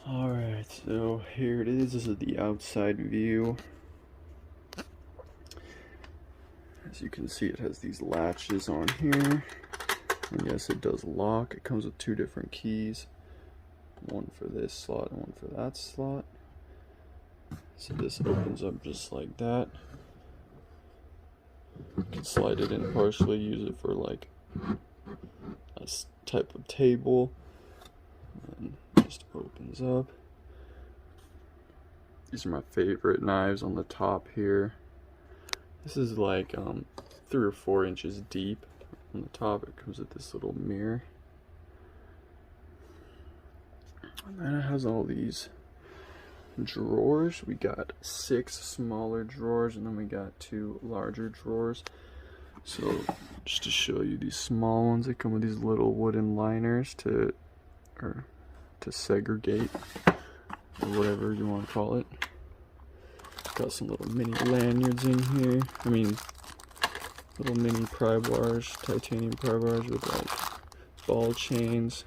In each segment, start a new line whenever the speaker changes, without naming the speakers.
Alright, so here it is. This is the outside view. As you can see, it has these latches on here. And yes, it does lock. It comes with two different keys. One for this slot and one for that slot. So this opens up just like that. You can slide it in partially, use it for like a type of table. And just opens up. These are my favorite knives on the top here. This is like 3 or 4 inches deep. On the top it comes with this little mirror. And then it has all these drawers. We got 6 smaller drawers and then we got 2 larger drawers. So just to show you these small ones, they come with these little wooden liners to segregate, or whatever you want to call it. Got some little mini lanyards in here. I mean, little mini pry bars, titanium pry bars with like ball chains.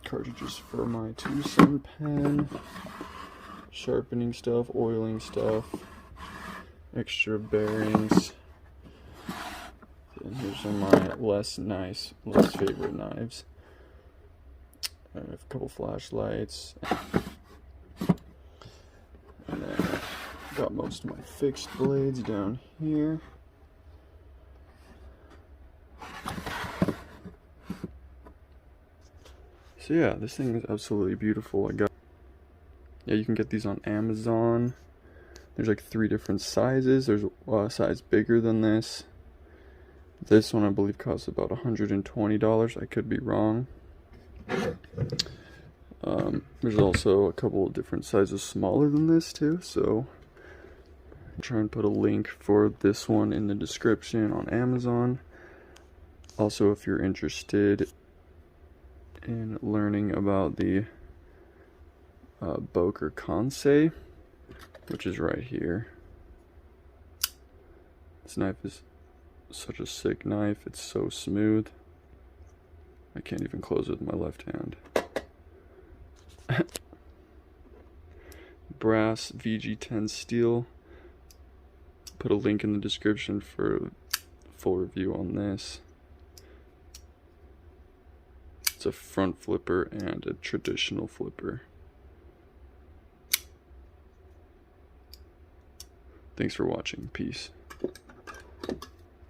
Cartridges for my 2-cent pen, sharpening stuff, oiling stuff, extra bearings. And here's some of my less favorite knives. I have a couple flashlights. And then I've got most of my fixed blades down here. So yeah, this thing is absolutely beautiful. You can get these on Amazon. There's like 3 different sizes. There's a size bigger than this. This one I believe costs about $120. I could be wrong. There's also a couple of different sizes smaller than this too, so I'll try and put a link for this one in the description on Amazon. Also, if you're interested in learning about the Boker Kansei, which is right here. This knife is such a sick knife. It's so smooth. I can't even close it with my left hand. Brass VG10 steel. Put a link in the description for a full review on this. It's a front flipper and a traditional flipper. Thanks for watching. Peace.